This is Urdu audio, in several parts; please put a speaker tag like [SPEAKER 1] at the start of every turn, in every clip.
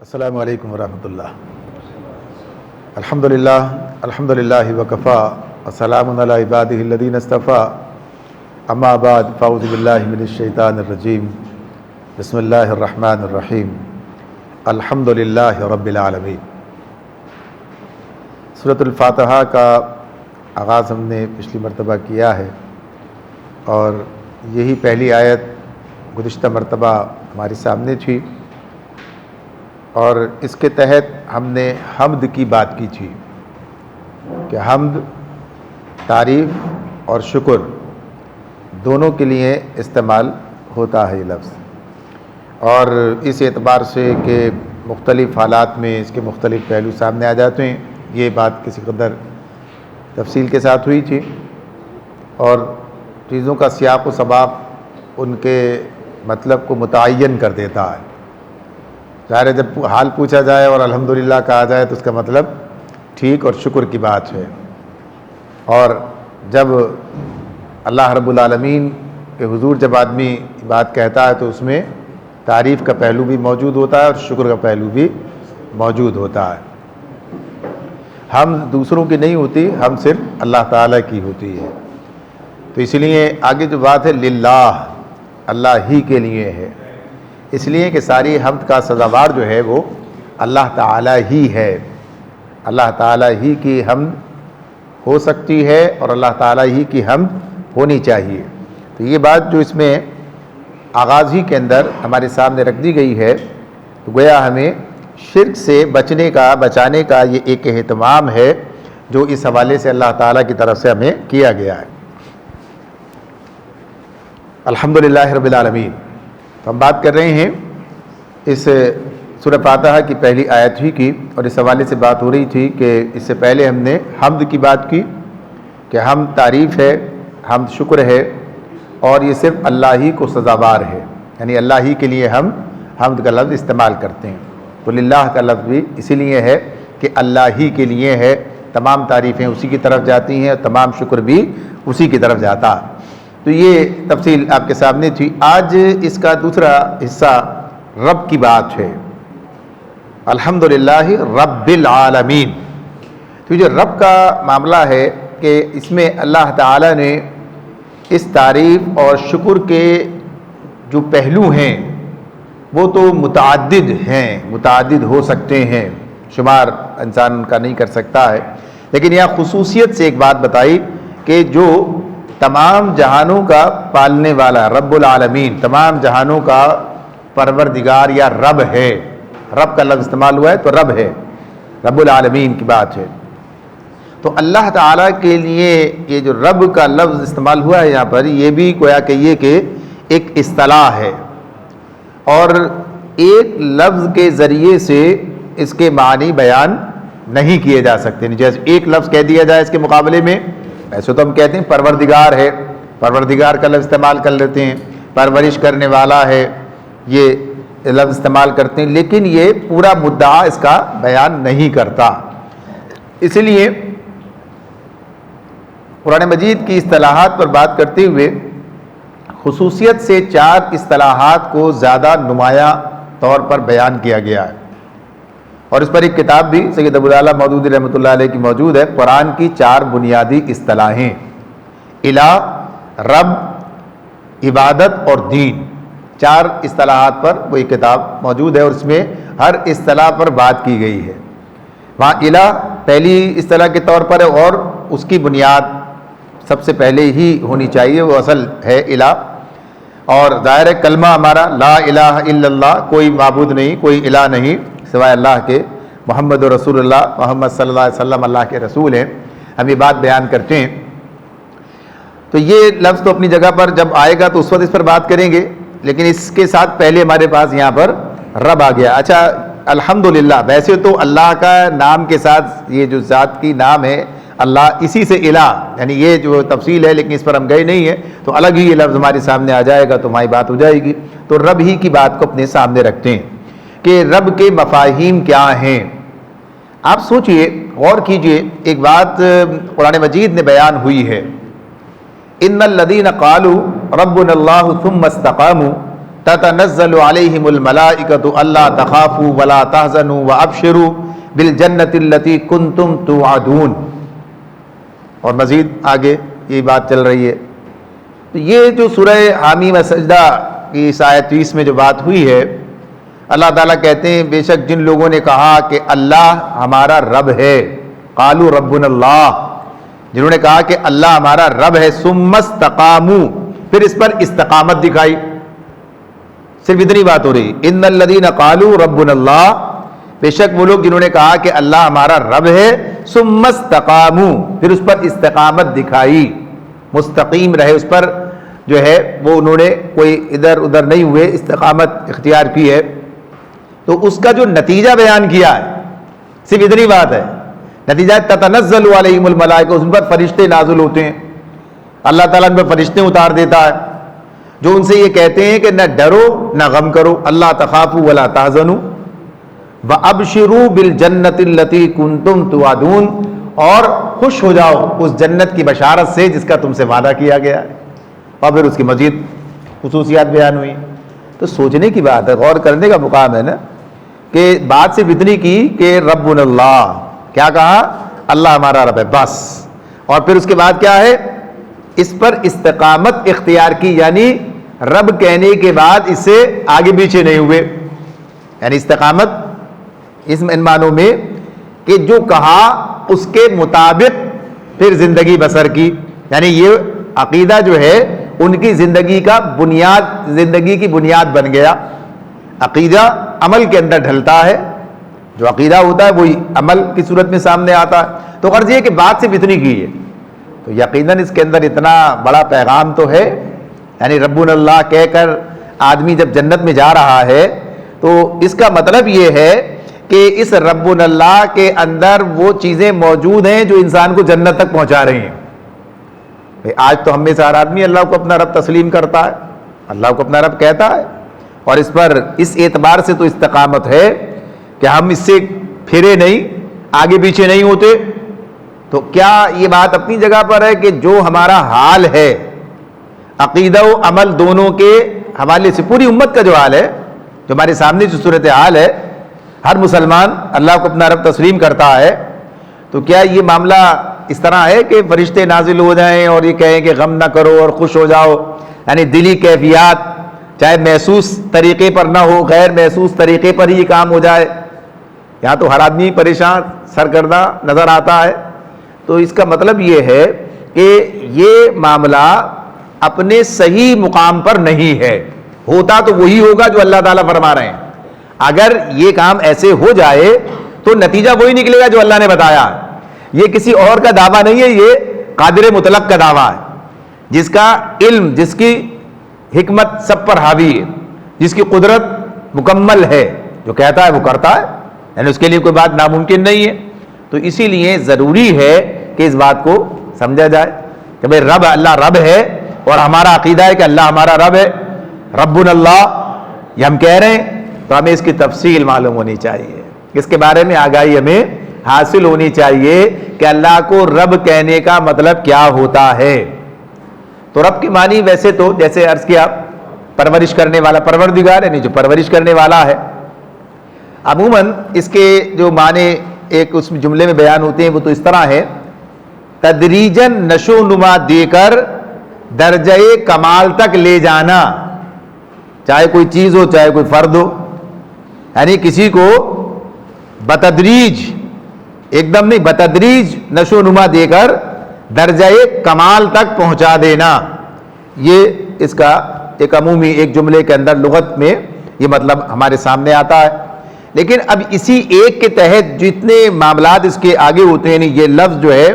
[SPEAKER 1] السلام علیکم ورحمۃ اللہ۔ الحمد للہ وکفا وسلام علی عبادہ الذین اصطفیٰ، اما بعد فاعوذ باللہ من الشیطان الرجیم، بسم اللہ الرحمن الرحیم، الحمد للہ رب العالمین۔ سورۃ الفاتحہ کا آغاز ہم نے پچھلی مرتبہ کیا ہے اور یہی پہلی آیت گزشتہ مرتبہ ہمارے سامنے تھی، اور اس کے تحت ہم نے حمد کی بات کی تھی کہ حمد، تعریف اور شکر دونوں کے لیے استعمال ہوتا ہے یہ لفظ، اور اس اعتبار سے کہ مختلف حالات میں اس کے مختلف پہلو سامنے آ جاتے ہیں۔ یہ بات کسی قدر تفصیل کے ساتھ ہوئی تھی، اور چیزوں کا سیاق و سباق ان کے مطلب کو متعین کر دیتا ہے۔ ظاہر ہے جب حال پوچھا جائے اور الحمدللہ کہا جائے تو اس کا مطلب ٹھیک اور شکر کی بات ہے، اور جب اللہ رب العالمین کے حضور جب آدمی بات کہتا ہے تو اس میں تعریف کا پہلو بھی موجود ہوتا ہے اور شکر کا پہلو بھی موجود ہوتا ہے۔ ہم دوسروں کی نہیں ہوتی، ہم صرف اللہ تعالیٰ کی ہوتی ہے۔ تو اس لیے آگے جو بات ہے للہ، اللہ ہی کے لیے ہے، اس لیے کہ ساری حمد کا سزاوار جو ہے وہ اللہ تعالیٰ ہی ہے۔ اللہ تعالیٰ ہی کی حمد ہو سکتی ہے اور اللہ تعالیٰ ہی کی حمد ہونی چاہیے۔ تو یہ بات جو اس میں آغاز ہی کے اندر ہمارے سامنے رکھ دی گئی ہے، تو گویا ہمیں شرک سے بچانے کا یہ ایک اہتمام ہے جو اس حوالے سے اللہ تعالیٰ کی طرف سے ہمیں کیا گیا ہے۔ الحمدللہ رب العالمین۔ تو ہم بات کر رہے ہیں اس سورہ فاتحہ کی پہلی آیت ہی کی، اور اس حوالے سے بات ہو رہی تھی کہ اس سے پہلے ہم نے حمد کی بات کی کہ حمد تعریف ہے، حمد شکر ہے، اور یہ صرف اللہ ہی کو سزاوار ہے، یعنی اللہ ہی کے لیے ہم حمد کا لفظ استعمال کرتے ہیں۔ تو للہ کا لفظ بھی اسی لیے ہے کہ اللہ ہی کے لیے ہے، تمام تعریفیں اسی کی طرف جاتی ہیں اور تمام شکر بھی اسی کی طرف جاتا ہے۔ تو یہ تفصیل آپ کے سامنے تھی۔ آج اس کا دوسرا حصہ رب کی بات ہے، الحمدللہ رب العالمین۔ تو جو رب کا معاملہ ہے کہ اس میں اللہ تعالیٰ نے اس تعریف اور شکر کے جو پہلو ہیں وہ تو متعدد ہیں، متعدد ہو سکتے ہیں، شمار انسان ان کا نہیں کر سکتا ہے، لیکن یہاں خصوصیت سے ایک بات بتائی کہ جو تمام جہانوں کا پالنے والا رب العالمین، تمام جہانوں کا پروردگار یا رب ہے۔ رب کا لفظ استعمال ہوا ہے تو رب ہے، رب العالمین کی بات ہے۔ تو اللہ تعالیٰ کے لیے یہ جو رب کا لفظ استعمال ہوا ہے یہاں پر، یہ بھی گویا کہیے کہ ایک اصطلاح ہے، اور ایک لفظ کے ذریعے سے اس کے معنی بیان نہیں کیے جا سکتے۔ جیسے ایک لفظ کہہ دیا جائے اس کے مقابلے میں، ایسے تو ہم کہتے ہیں پروردگار ہے، پروردگار کا لفظ استعمال کر لیتے ہیں، پرورش کرنے والا ہے، یہ لفظ استعمال کرتے ہیں، لیکن یہ پورا مدعا اس کا بیان نہیں کرتا۔ اس لیے قرآن مجید کی اصطلاحات پر بات کرتے ہوئے خصوصیت سے 4 اصطلاحات کو زیادہ نمایاں طور پر بیان کیا گیا ہے، اور اس پر ایک کتاب بھی سید ابوالعلا مودودی رحمۃ اللہ علیہ کی موجود ہے، قرآن کی 4 بنیادی اصطلاحیں، الہ، رب، عبادت اور دین۔ 4 اصطلاحات پر وہ ایک کتاب موجود ہے، اور اس میں ہر اصطلاح پر بات کی گئی ہے۔ وہاں الہ پہلی اصطلاح کے طور پر ہے، اور اس کی بنیاد سب سے پہلے ہی ہونی چاہیے، وہ اصل ہے الہ، اور ظاہر ہے کلمہ ہمارا لا الہ الا اللہ، کوئی معبود نہیں، کوئی الہ نہیں سوائے اللہ کے، محمد رسول اللہ، محمد صلی اللہ علیہ وسلم اللہ کے رسول ہیں، ہم یہ بات بیان کرتے ہیں۔ تو یہ لفظ تو اپنی جگہ پر جب آئے گا تو اس وقت اس پر بات کریں گے، لیکن اس کے ساتھ پہلے ہمارے پاس یہاں پر رب آ گیا۔ اچھا، الحمدللہ، ویسے تو اللہ کا نام کے ساتھ یہ جو ذات کی نام ہے اللہ، اسی سے الہ، یعنی یہ جو تفصیل ہے، لیکن اس پر ہم گئے نہیں ہیں، تو الگ ہی یہ لفظ ہمارے سامنے آ جائے گا تو ہماری بات ہو جائے گی۔ تو رب ہی کی بات کو اپنے سامنے رکھتے ہیں کہ رب کے مفاہیم کیا ہیں۔ آپ سوچئے، غور کیجئے، ایک بات قرآن مجید میں بیان ہوئی ہے، ان الذین قالوا ربنا اللہ ثم استقاموا تتنزل علیہم الملائکۃ الا تخافوا ولا تحزنوا وابشروا بالجنۃ التی کنتم توعدون. اور مزید آگے یہ بات چل رہی ہے. تو یہ جو سورہ حامی و سجدہ کی اس آیت 20 میں جو بات ہوئی ہے، اللہ تعالیٰ کہتے ہیں بے شک جن لوگوں نے کہا کہ اللہ ہمارا رب ہے، قالوا ربنا اللہ، جنہوں نے کہا کہ اللہ ہمارا رب ہے، ثم استقاموا، پھر اس پر استقامت دکھائی. صرف اتنی بات ہو رہی، ان الذین قالوا ربنا اللہ، بے شک وہ لوگ جنہوں نے کہا کہ اللہ ہمارا رب ہے، ثم استقاموا، پھر اس پر استقامت دکھائی، مستقیم رہے اس پر، جو ہے وہ انہوں نے کوئی ادھر ادھر نہیں ہوئے، استقامت اختیار کی ہے. تو اس کا جو نتیجہ بیان کیا ہے، صرف اتنی بات ہے، نتیجہ تتنزل علیہم الملائکہ، اس پر فرشتے نازل ہوتے ہیں، اللہ تعالیٰ ان پر فرشتے اتار دیتا ہے جو ان سے یہ کہتے ہیں کہ نہ ڈرو نہ غم کرو، اللہ تخافوا ولا تحزنوا وابشروا بالجنۃ التی کنتم توعدون، اور خوش ہو جاؤ اس جنت کی بشارت سے جس کا تم سے وعدہ کیا گیا ہے. اور پھر اس کی مزید خصوصیات بیان ہوئی. تو سوچنے کی بات ہے، غور کرنے کا مقام ہے نا، کہ بات صرف اتنی کی کہ ربنا اللہ، کیا کہا؟ اللہ ہمارا رب ہے، بس. اور پھر اس کے بعد کیا ہے؟ اس پر استقامت اختیار کی، یعنی رب کہنے کے بعد اس سے آگے پیچھے نہیں ہوئے. یعنی استقامت اس معنوں میں کہ جو کہا اس کے مطابق پھر زندگی بسر کی. یعنی یہ عقیدہ جو ہے ان کی زندگی کا بنیاد، زندگی کی بنیاد بن گیا. عقیدہ عمل کے اندر ڈھلتا ہے، جو عقیدہ ہوتا ہے وہی عمل کی صورت میں سامنے آتا ہے. تو غرض یہ کہ بات صرف اتنی کی ہے، تو یقیناً اس کے اندر اتنا بڑا پیغام تو ہے. یعنی ربنا اللہ کہہ کر آدمی جب جنت میں جا رہا ہے تو اس کا مطلب یہ ہے کہ اس ربنا اللہ کے اندر وہ چیزیں موجود ہیں جو انسان کو جنت تک پہنچا رہی ہیں. آج تو ہم میں سے ہر آدمی اللہ کو اپنا رب تسلیم کرتا ہے، اللہ کو اپنا رب کہتا ہے، اور اس پر اس اعتبار سے تو استقامت ہے کہ ہم اس سے پھرے نہیں، آگے پیچھے نہیں ہوتے. تو کیا یہ بات اپنی جگہ پر ہے کہ جو ہمارا حال ہے عقیدہ و عمل دونوں کے حوالے سے، پوری امت کا جو حال ہے، جو ہمارے سامنے جو صورت حال ہے، ہر مسلمان اللہ کو اپنا رب تسلیم کرتا ہے، تو کیا یہ معاملہ اس طرح ہے کہ فرشتے نازل ہو جائیں اور یہ کہیں کہ غم نہ کرو اور خوش ہو جاؤ؟ یعنی دلی کیفیات چاہے محسوس طریقے پر نہ ہو، غیر محسوس طریقے پر ہی یہ کام ہو جائے. یہاں تو ہر آدمی پریشان سرگردہ نظر آتا ہے. تو اس کا مطلب یہ ہے کہ یہ معاملہ اپنے صحیح مقام پر نہیں ہے. ہوتا تو وہی ہوگا جو اللہ تعالیٰ فرما رہے ہیں. اگر یہ کام ایسے ہو جائے تو نتیجہ وہی نکلے گا جو اللہ نے بتایا. یہ کسی اور کا دعویٰ نہیں ہے، یہ قادر مطلق کا دعویٰ ہے، جس کا علم، جس کی حکمت سب پر حاوی ہے، جس کی قدرت مکمل ہے، جو کہتا ہے وہ کرتا ہے. یعنی اس کے لیے کوئی بات ناممکن نہیں ہے. تو اسی لیے ضروری ہے کہ اس بات کو سمجھا جائے کہ بھئی رب، اللہ رب ہے، اور ہمارا عقیدہ ہے کہ اللہ ہمارا رب ہے، ربنا اللہ یہ ہم کہہ رہے ہیں، تو ہمیں اس کی تفصیل معلوم ہونی چاہیے، اس کے بارے میں آگاہی ہمیں حاصل ہونی چاہیے کہ اللہ کو رب کہنے کا مطلب کیا ہوتا ہے. تو رب کی معنی ویسے تو جیسے عرض کیا پرورش کرنے والا، پروردگار یعنی جو پرورش کرنے والا ہے. عموماً اس کے جو معنی ایک اس جملے میں بیان ہوتے ہیں وہ تو اس طرح ہے، تدریجاً نشو نما دے کر درجہ کمال تک لے جانا، چاہے کوئی چیز ہو چاہے کوئی فرد ہو. یعنی کسی کو بتدریج، ایک دم نہیں، بتدریج نشو نما دے کر درجہ کمال تک پہنچا دینا. یہ اس کا ایک عمومی ایک جملے کے اندر لغت میں یہ مطلب ہمارے سامنے آتا ہے. لیکن اب اسی ایک کے تحت جتنے معاملات اس کے آگے ہوتے ہیں، یہ لفظ جو ہے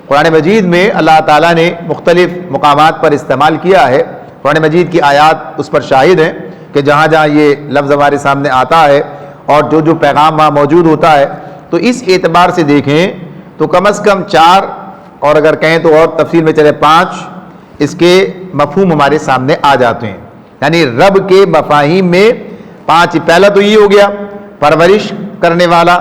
[SPEAKER 1] قرآن مجید میں اللہ تعالیٰ نے مختلف مقامات پر استعمال کیا ہے. قرآن مجید کی آیات اس پر شاہد ہیں کہ جہاں جہاں یہ لفظ ہمارے سامنے آتا ہے اور جو جو پیغام وہاں موجود ہوتا ہے، تو اس اعتبار سے دیکھیں تو کم از کم 4 اور اگر کہیں تو اور تفصیل میں چلے 5 اس کے مفہوم ہمارے سامنے آ جاتے ہیں. یعنی رب کے مفاہیم میں 5. پہلا تو یہ ہو گیا پرورش کرنے والا،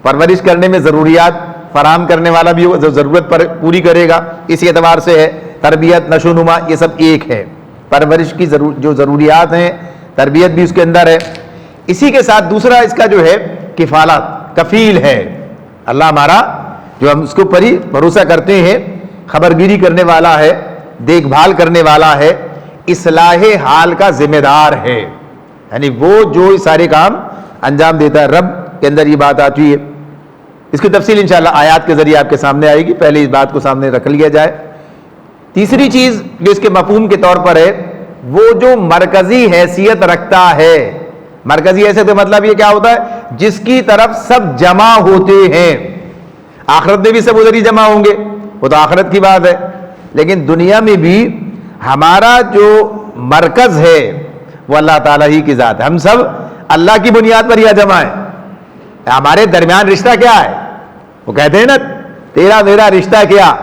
[SPEAKER 1] پرورش کرنے میں ضروریات فراہم کرنے والا بھی ہوگا، جو ضرورت پر پوری کرے گا، اسی اعتبار سے ہے. تربیت، نشو نما، یہ سب ایک ہے. پرورش کی جو ضروریات ہیں تربیت بھی اس کے اندر ہے. اسی کے ساتھ دوسرا اس کا جو ہے کفالت، کفیل ہے. اللہ ہمارا جو ہم اس کے اوپر ہی بھروسہ کرتے ہیں، خبرگیری کرنے والا ہے، دیکھ بھال کرنے والا ہے، اصلاح حال کا ذمہ دار ہے. یعنی وہ جو سارے کام انجام دیتا ہے. رب کے اندر یہ بات آتی ہے. اس کی تفصیل انشاءاللہ آیات کے ذریعے آپ کے سامنے آئے گی. پہلے اس بات کو سامنے رکھ لیا جائے. تیسری چیز جو اس کے مفہوم کے طور پر ہے، وہ جو مرکزی حیثیت رکھتا ہے. مرکزی حیثیت کا مطلب یہ کیا ہوتا ہے؟ جس کی طرف سب جمع ہوتے ہیں. آخرت میں بھی سب ادھر ہی جمع ہوں گے، وہ تو آخرت کی بات ہے. لیکن دنیا میں بھی ہمارا جو مرکز ہے وہ اللہ تعالیٰ ہی کی ذات ہے. ہم سب اللہ کی بنیاد پر یہاں جمع ہیں. ہمارے درمیان رشتہ کیا ہے؟ وہ کہتے ہیں نا تیرا میرا رشتہ کیا؟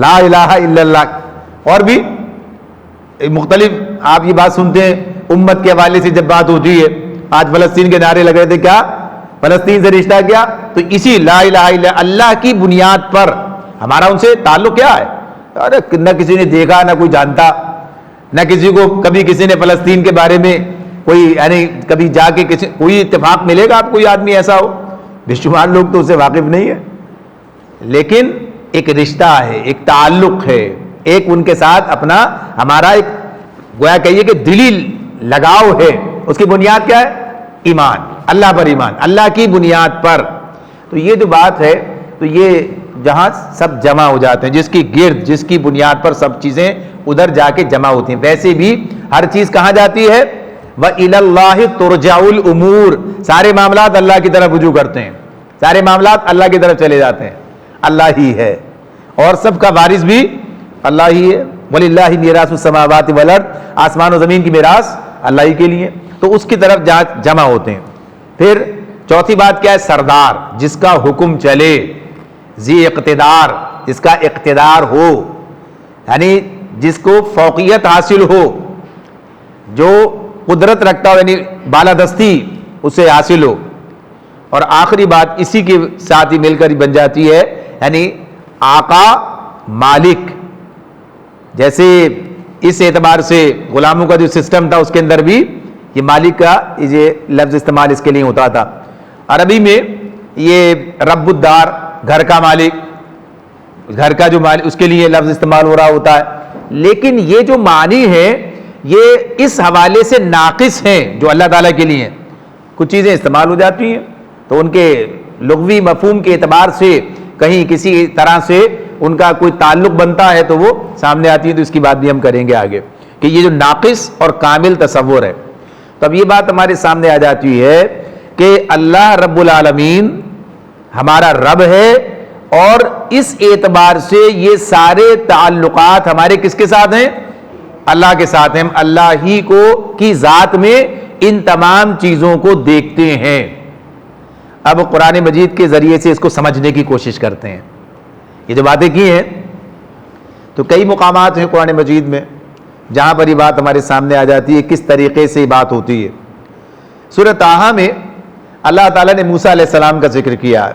[SPEAKER 1] لا الہ الا اللہ. اور بھی مختلف آپ یہ بات سنتے ہیں امت کے حوالے سے جب بات ہوتی ہے. آج فلسطین کے نعرے لگ رہے تھے، کیا فلسطین سے رشتہ کیا؟ تو اسی لا الہ الا اللہ کی بنیاد پر ہمارا ان سے تعلق کیا ہے؟ ارے نہ کسی نے دیکھا، نہ کوئی جانتا، نہ کسی کو کبھی کسی نے فلسطین کے بارے میں کوئی یعنی کبھی جا کے کسی کوئی اتفاق ملے گا آپ کوئی آدمی ایسا ہو؟ بے شمار لوگ تو اس سے واقف نہیں ہے. لیکن ایک رشتہ ہے، ایک تعلق ہے، ایک ان کے ساتھ اپنا ہمارا ایک گویا کہیے کہ دلی لگاؤ ہے. اس کی بنیاد کیا ہے؟ ایمان، اللہ پر ایمان، اللہ کی بنیاد پر. تو یہ جو بات ہے، تو یہ جہاں سب جمع ہو جاتے ہیں، جس کی گرد، جس کی بنیاد پر سب چیزیں ادھر جا کے جمع ہوتی ہیں. ویسے بھی ہر چیز کہاں جاتی ہے؟ وَإِلَى اللَّهِ تُرْجَعُ الْأُمُورِ. سارے معاملات اللہ کی طرف رجوع کرتے ہیں، سارے معاملات اللہ کی طرف چلے جاتے ہیں. اللہ ہی ہے اور سب کا وارث بھی اللہ ہی ہے. وَلِلَّهِ مِيرَاثُ السَّمَاوَاتِ وَالْأَرْضِ. آسمان و زمین کی میراث اللہ ہی کے لیے. تو اس کی طرف جمع ہوتے ہیں. پھر چوتھی بات کیا ہے؟ سردار، جس کا حکم چلے، ذی اقتدار، جس کا اقتدار ہو، یعنی جس کو فوقیت حاصل ہو، جو قدرت رکھتا ہو، یعنی بالادستی اسے حاصل ہو. اور آخری بات اسی کے ساتھ ہی مل کر ہی بن جاتی ہے، یعنی آقا مالک. جیسے اس اعتبار سے غلاموں کا جو سسٹم تھا اس کے اندر بھی یہ مالک کا یہ لفظ استعمال اس کے لیے ہوتا تھا. عربی میں یہ رب الدار، گھر کا مالک، گھر کا جو مالک، اس کے لیے لفظ استعمال ہو رہا ہوتا ہے. لیکن یہ جو معنی ہے یہ اس حوالے سے ناقص ہیں جو اللہ تعالیٰ کے لیے ہیں. کچھ چیزیں استعمال ہو جاتی ہیں تو ان کے لغوی مفہوم کے اعتبار سے کہیں کسی طرح سے ان کا کوئی تعلق بنتا ہے تو وہ سامنے آتی ہے. تو اس کی بات بھی ہم کریں گے آگے کہ یہ جو ناقص اور کامل تصور ہے. تو اب یہ بات ہمارے سامنے آ جاتی ہے کہ اللہ رب العالمین ہمارا رب ہے، اور اس اعتبار سے یہ سارے تعلقات ہمارے کس کے ساتھ ہیں؟ اللہ کے ساتھ ہیں. ہم اللہ ہی کو کی ذات میں ان تمام چیزوں کو دیکھتے ہیں. اب قرآن مجید کے ذریعے سے اس کو سمجھنے کی کوشش کرتے ہیں. یہ جو باتیں کی ہیں تو کئی مقامات ہیں قرآن مجید میں جہاں پر یہ بات ہمارے سامنے آ جاتی ہے کس طریقے سے یہ بات ہوتی ہے. سورہ طٰہٰ میں اللہ تعالیٰ نے موسیٰ علیہ السلام کا ذکر کیا.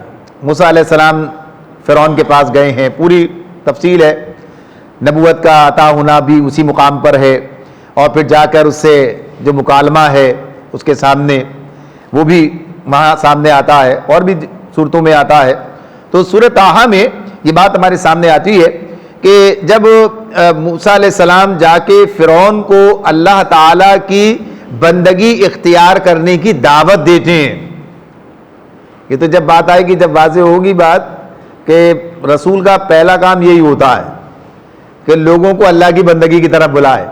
[SPEAKER 1] موسیٰ علیہ السلام فرعون کے پاس گئے ہیں، پوری تفصیل ہے. نبوت کا عطا ہونا بھی اسی مقام پر ہے، اور پھر جا کر اس سے جو مکالمہ ہے اس کے سامنے وہ بھی وہاں سامنے آتا ہے، اور بھی صورتوں میں آتا ہے. تو سورہ طٰہٰ میں یہ بات ہمارے سامنے آتی ہے کہ جب موسیٰ علیہ السلام جا کے فرعون کو اللہ تعالیٰ کی بندگی اختیار کرنے کی دعوت دیتے ہیں. یہ تو جب بات آئے گی، جب واضح ہوگی بات کہ رسول کا پہلا کام یہی ہوتا ہے کہ لوگوں کو اللہ کی بندگی کی طرف بلائے.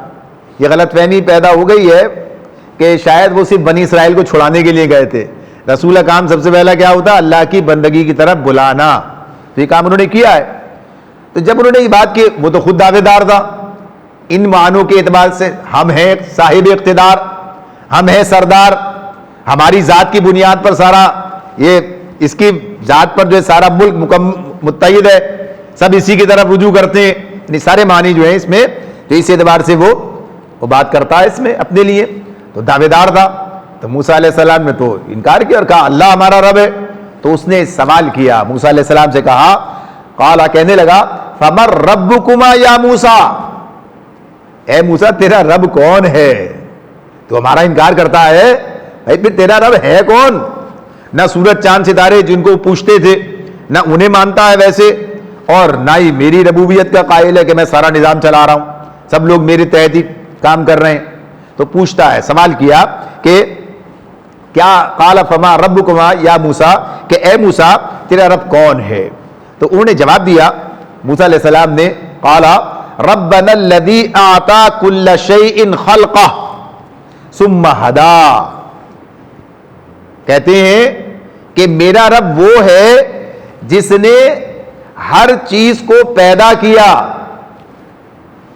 [SPEAKER 1] یہ غلط فہمی پیدا ہو گئی ہے کہ شاید وہ صرف بنی اسرائیل کو چھڑانے کے لیے گئے تھے. رسول کا کام سب سے پہلا کیا ہوتا ہے؟ اللہ کی بندگی کی طرف بلانا. تو یہ کام انہوں نے کیا ہے. تو جب انہوں نے یہ بات کی، وہ تو خود دعوے دار تھا ان معنوں کے اعتبار سے، ہم ہیں صاحب اقتدار، ہم ہیں سردار، ہماری ذات کی بنیاد پر سارا یہ اس کی ذات پر جو ہے سارا ملک متحد ہے، سب اسی کی طرف رجوع کرتے ہیں. یعنی سارے معنی جو ہیں اس میں، تو اس اعتبار سے وہ بات کرتا ہے اس میں اپنے لیے. تو دعوے دار تھا. تو موسیٰ علیہ السلام نے تو انکار کیا اور کہا اللہ ہمارا رب ہے. تو اس نے سوال کیا، موسیٰ علیہ السلام سے کہا، قالا کہنے لگا، فمن ربکما یا موسیٰ، اے موسیٰ تیرا رب کون ہے؟ تو ہمارا انکار کرتا ہے، بھائی پھر تیرا رب ہے کون؟ نہ سورج چاند ستارے جن کو پوچھتے تھے نہ انہیں مانتا ہے ویسے، اور نہ ہی میری ربوبیت کا قائل ہے کہ میں سارا نظام چلا رہا ہوں، سب لوگ میرے تحت ہی کام کر رہے ہیں۔ تو پوچھتا ہے، سوال کیا کہ کیا قال فما ربکما یا موسیٰ، کہ اے موسیٰ تیرا رب کون ہے؟ تو انہوں نے جواب دیا موسیٰ علیہ السلام نے، قال ربنا الذی اعطى كل شیء خلقہ ثم ہدی، کہتے ہیں کہ میرا رب وہ ہے جس نے ہر چیز کو پیدا کیا،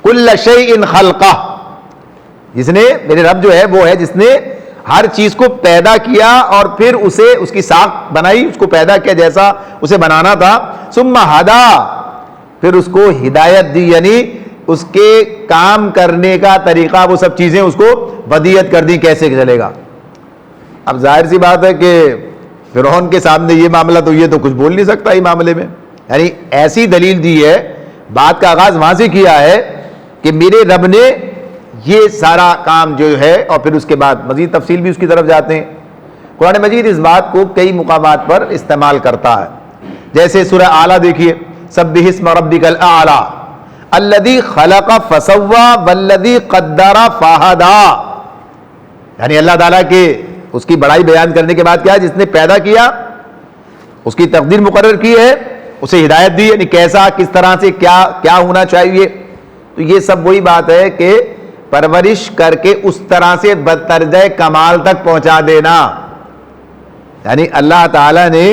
[SPEAKER 1] کل شیء خلقہ، جس نے، میرے رب جو ہے وہ ہے جس نے ہر چیز کو پیدا کیا اور پھر اسے، اس کی ساخت بنائی، اس کو پیدا کیا جیسا اسے بنانا تھا، ثم ہدی، پھر اس کو ہدایت دی، یعنی اس کے کام کرنے کا طریقہ، وہ سب چیزیں اس کو ودیت کر دی کیسے چلے گا۔ اب ظاہر سی بات ہے کہ فرعون کے سامنے یہ معاملہ تو یہ تو کچھ بول نہیں سکتا اس معاملے میں، یعنی ایسی دلیل دی ہے، بات کا آغاز وہاں سے کیا ہے کہ میرے رب نے یہ سارا کام جو ہے، اور پھر اس کے بعد مزید تفصیل بھی اس کی طرف جاتے ہیں۔ قرآن مجید اس بات کو کئی مقامات پر استعمال کرتا ہے، جیسے سورہ اعلیٰ دیکھیے، سبح اسم ربک الاعلی الذی خلق فسوی والذی قدر فہدی، یعنی اللہ تعالیٰ کے اس کی بڑائی بیان کرنے کے بعد کیا ہے، جس نے پیدا کیا، اس کی تقدیر مقرر کی ہے، اسے ہدایت دی، یعنی کیسا، کس طرح سے کیا ہونا چاہیے۔ تو یہ سب وہی بات ہے کہ پرورش کر کے اس طرح سے بدرجہ کمال تک پہنچا دینا، یعنی اللہ تعالیٰ نے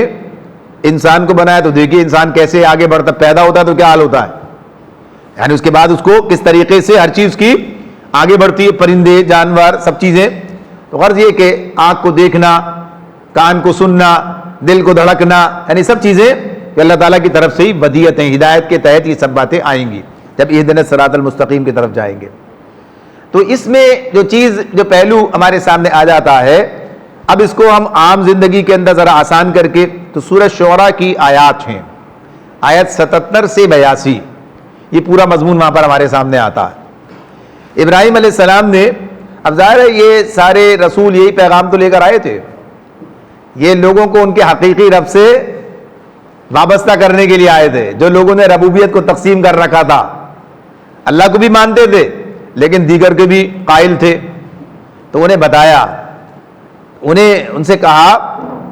[SPEAKER 1] انسان کو بنایا تو دیکھیے انسان کیسے آگے بڑھتا، پیدا ہوتا ہے تو کیا حال ہوتا ہے، یعنی اس کے بعد اس کو کس طریقے سے ہر چیز کی آگے بڑھتی ہے، پرندے، جانور، سب چیزیں۔ تو غرض یہ کہ آنکھ کو دیکھنا، کان کو سننا، دل کو دھڑکنا، یعنی سب چیزیں کہ اللہ تعالیٰ کی طرف سے ہی ودیت ہیں، ہدایت کے تحت یہ سب باتیں آئیں گی جب اہدنا الصراط المستقیم کی طرف جائیں گے۔ تو اس میں جو چیز، جو پہلو ہمارے سامنے آ جاتا ہے، اب اس کو ہم عام زندگی کے اندر ذرا آسان کر کے، تو سورہ شعراء کی آیات ہیں، آیت 77 سے 82، یہ پورا مضمون وہاں پر ہمارے سامنے آتا ہے۔ ابراہیم علیہ السلام نے، اب ظاہر ہے یہ سارے رسول یہی پیغام تو لے کر آئے تھے، یہ لوگوں کو ان کے حقیقی رب سے وابستہ کرنے کے لیے آئے تھے، جو لوگوں نے ربوبیت کو تقسیم کر رکھا تھا، اللہ کو بھی مانتے تھے لیکن دیگر کے بھی قائل تھے، تو انہیں بتایا، ان سے کہا،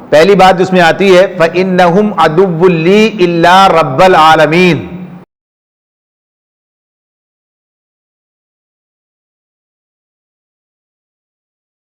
[SPEAKER 1] پہلی بات جس میں آتی ہے فَإِنَّهُمْ عَدُوٌّ لِّي إِلَّا رَبَّ الْعَالَمِينَ،